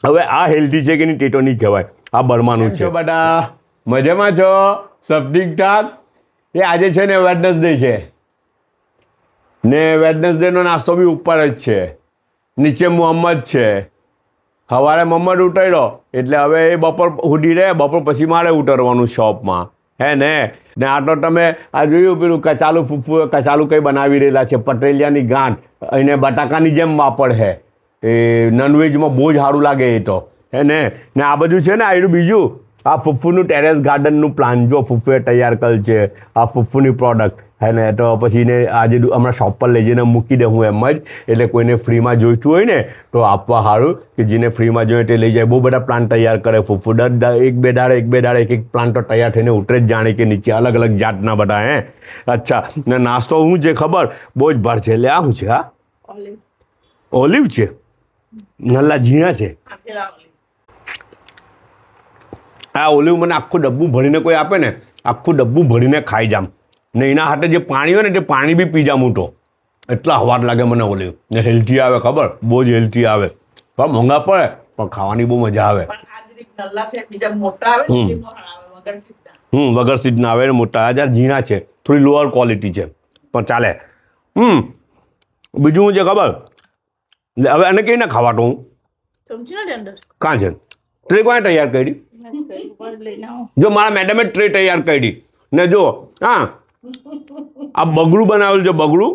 હવે આ હેલ્ધી છે કે નહીં તે તો નહીં કહેવાય, આ બર્માનું છે. બધા મજામાં છો? સબ ઠીકઠાક? એ આજે છે ને વેડનસડે છે ને વેડનસડેનો નાસ્તો બી ઉપર જ છે, નીચે મોહમ્મદ છે. સવારે મોહમ્મદ ઉતર્યો એટલે હવે એ બપોર સુધી રહે, બપોર પછી મારે ઉતરવાનું શોપમાં, હે ને આ તો તમે આ જોયું પેલું કચાલું ફૂફુ કચાલું કંઈ બનાવી રહેલા છે, પટેલિયાની ગાંઠ એને બટાકાની જેમ વાપર છે. એ નોનવેજમાં બહુ જ સારું લાગે એ તો, હે ને આ બધું છે ને આયરું બીજું આ ફૂફ્ફુનું ટેરેસ ગાર્ડનનું પ્લાન જો ફૂફ્ફુએ તૈયાર કરેલ છે, આ ફૂફ્ફુની પ્રોડક્ટ, હે ને તો પછી ને આજે હમણાં શોપ પર લઈ જઈને મૂકી દે હું એમ જ, એટલે કોઈને ફ્રીમાં જોઈતું હોય ને તો આપવા સારું કે જેને ફ્રીમાં જોઈએ તે લઈ જાય. બહુ બધા પ્લાન્ટ તૈયાર કરે ફૂફ્ફુ, એક બે દાડે એક પ્લાન્ટ તો તૈયાર થઈને ઉતરે જ જાણે કે નીચે અલગ અલગ જાતના બધા. હે અચ્છા, ને નાસ્તો શું છે ખબર? બહુ જ ભાર છે. લે આ શું છે? આ ઓલિવ છે, નલ્લા ઝીણા છે. આ ઓલિવ મને આખું ડબ્બું ભરીને કોઈ આપે ને, આખું ડબ્બું ભરીને ખાઈ જામ ને એના હાથે જે પાણી હોય ને તે પાણી બી પી જામ હું તો, એટલા હવાટ લાગે મને ઓલિવ. ને હેલ્ધી આવે, ખબર? બહુ જ હેલ્ધી આવે. પણ મોંઘા પડે પણ ખાવાની બહુ મજા આવે. વગર સીડના આવે ને મોટા, હજાર ઝીણા છે, થોડી લોઅર ક્વોલિટી છે પણ ચાલે. બીજું શું છે ખબર? હવે આને કઈ ના ખાવાતો હું કાં છે? ટ્રે કોને તૈયાર કરી? જો મારા મેડમે ટ્રે તૈયાર કરી ને જો હા આ બગડું બનાવેલું છે, બગડું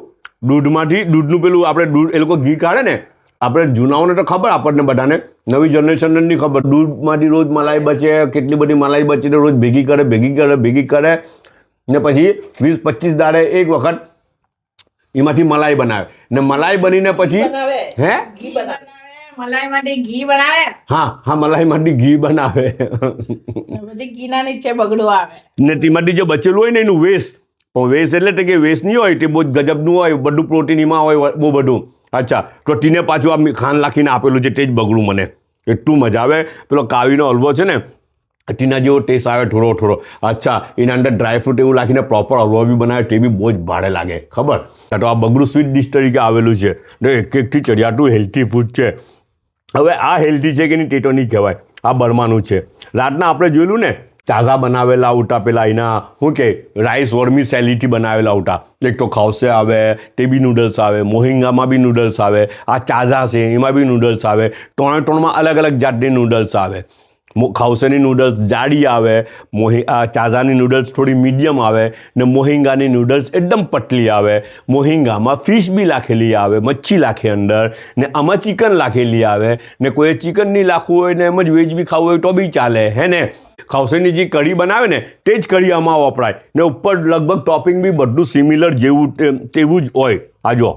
દૂધમાંથી, દૂધનું પેલું આપણે દૂધ એ લોકો ઘી કાઢે ને, આપણે જૂનાઓને તો ખબર, આપણને બધાને, નવી જનરેશનને નહીં ખબર. દૂધમાંથી રોજ મલાઈ બચે, કેટલી બધી મલાઈ બચે તો રોજ ભેગી કરે ને પછી 20-25 દાડે એક વખત એમાંથી મલાઈ બનાવે ને મલાઈ બનીને પછી હે મલાઈમાંથી ઘી બનાવે. હા મલાઈમાંથી ઘી બનાવે ઘીના નીચે બગડું આવે ને તેમાંથી જે બચેલું હોય ને એનું વેસ્ટ, પણ વેસ્ટ એટલે કે વેસ્ટ નહીં હોય, તે બહુ જ ગજબનું હોય, બધું પ્રોટીન એમાં હોય બહુ બધું. અચ્છા, તો ટીને પાછું આ ખાંડ નાખીને આપેલું છે તે જ બગડું મને એટલું મજા આવે. પેલો કાવીનો હલવો છે ને ટીના જેવો ટેસ્ટ આવે થોડો. અચ્છા, એના અંદર ડ્રાયફ્રૂટ એવું નાખીને પ્રોપર હલવો બી બનાવે તે બી બહુ જ ભાડે લાગે, ખબર? તો આ બગડું સ્વીટ ડિશ તરીકે આવેલું છે ને એકથી ચડિયાતું હેલ્ધી ફૂડ છે. હવે આ હેલ્ધી છે કે નહીં તે તો નહીં કહેવાય, આ બર્માનું છે. રાતના આપણે જોયેલું ને ચાઝા બનાવેલા ઉટા, પેલા એના શું કે રાઈસ વર્મી સેલીથી બનાવેલા ઉટા, એક તો ખાવસે આવે, તે બી નૂડલ્સ આવે, મોહિંગામાં બી નૂડલ્સ આવે, આ ચાઝા છે એમાં બી નૂડલ્સ આવે, ત્રણમાં અલગ અલગ જાતની નૂડલ્સ આવે. ખાવસેની નૂડલ્સ જાડી આવે, ચાઝાની નૂડલ્સ થોડી મીડિયમ આવે ને મોહિંગાની નૂડલ્સ એકદમ પતલી આવે. મોહિંગામાં ફિશ બી લાખેલી આવે, મચ્છી લાખે અંદર, ને આમાં ચિકન લાખેલી આવે ને કોઈ ચિકન નહીં લાખવું હોય ને એમ જ વેજ બી ખાવું હોય તો બી ચાલે, હે ને. ખાવસેની જે કઢી બનાવે ને તે જ કઢી આમાં વપરાય ને ઉપર લગભગ ટોપિંગ બી બધું સિમિલર તેવું જ હોય. આ જો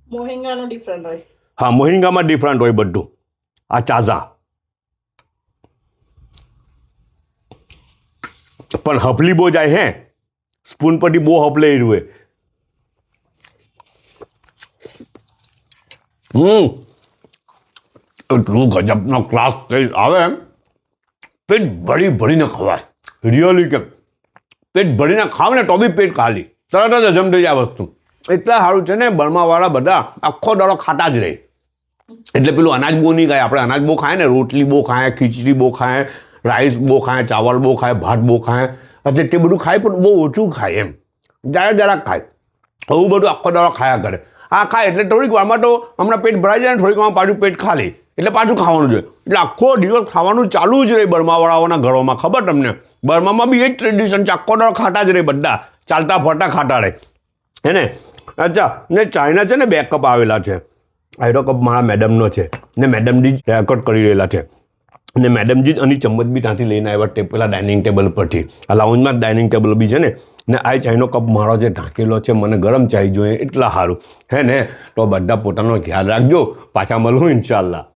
મોહિંગાનું ડિફરન્ટ હોય. હા, મોહિંગામાં ડિફરન્ટ હોય બધું. આ ચાઝા પણ હપલી બહુ જાય, હે સ્પૂન પરથી બહુ હપલે એ રૂએ. એટલું ગજબનો ક્લાસ આવે એમ, પેટ ભરીને ખવાય, રિયલી કે પેટ ભરીને ખાવ ને તો બી પેટ ખાલી, તરત જ હજમ થઈ જાય વસ્તુ. એટલા સારું છે ને, બર્માવાળા બધા આખો દાડો ખાતા જ રહે. એટલે પેલું અનાજ બહુ નહીં ખાય, આપણે અનાજ બહુ ખાય ને, રોટલી બહુ ખાય, ખીચડી બહુ ખાય, રાઈસ બહુ ખાય, ચાવલ બહુ ખાય, ભાત બહુ ખાય, એટલે તે બધું ખાય પણ બહુ ઓછું ખાય, એમ જરાક ખાય. આવું બધું આખો દાડો ખાયા કરે. આ ખાય એટલે થોડીક વારમાં તો હમણાં પેટ ભરાઈ જાય ને, થોડીક વારમાં પાછું પેટ ખાલી એટલે પાછું ખાવાનું જોઈએ. એટલે આખો દિવસ ખાવાનું ચાલુ જ રહે બર્માવાળાઓના ઘરોમાં, ખબર તમને? બર્મામાં બી એ જ ટ્રેડિશન છે, આખો દાડો ખાતા જ રહે, બધા ચાલતા ફરતા ખાતા રહે, હે ને. અચ્છા, ને ચાઇના છે ને 2 કપ આવેલા છે. આયરો કપ મારા મેડમનો છે ને મેડમજી હેરકટ કરી રહેલા છે ને મેડમજી જ આની ચમ્મચ બી ત્યાંથી લઈને આવ્યા પેલા ડાઇનિંગ ટેબલ પરથી. આ લાઉન્જમાં ડાઇનિંગ ટેબલ બી છે ને આ ચાઈનો કપ મારો જે ઢાંકેલો છે, મને ગરમ ચાય જોઈએ એટલા સારું, હે ને. તો બધા પોતાનો ખ્યાલ રાખજો, પાછા મળું ઇન્શાલ્લાહ.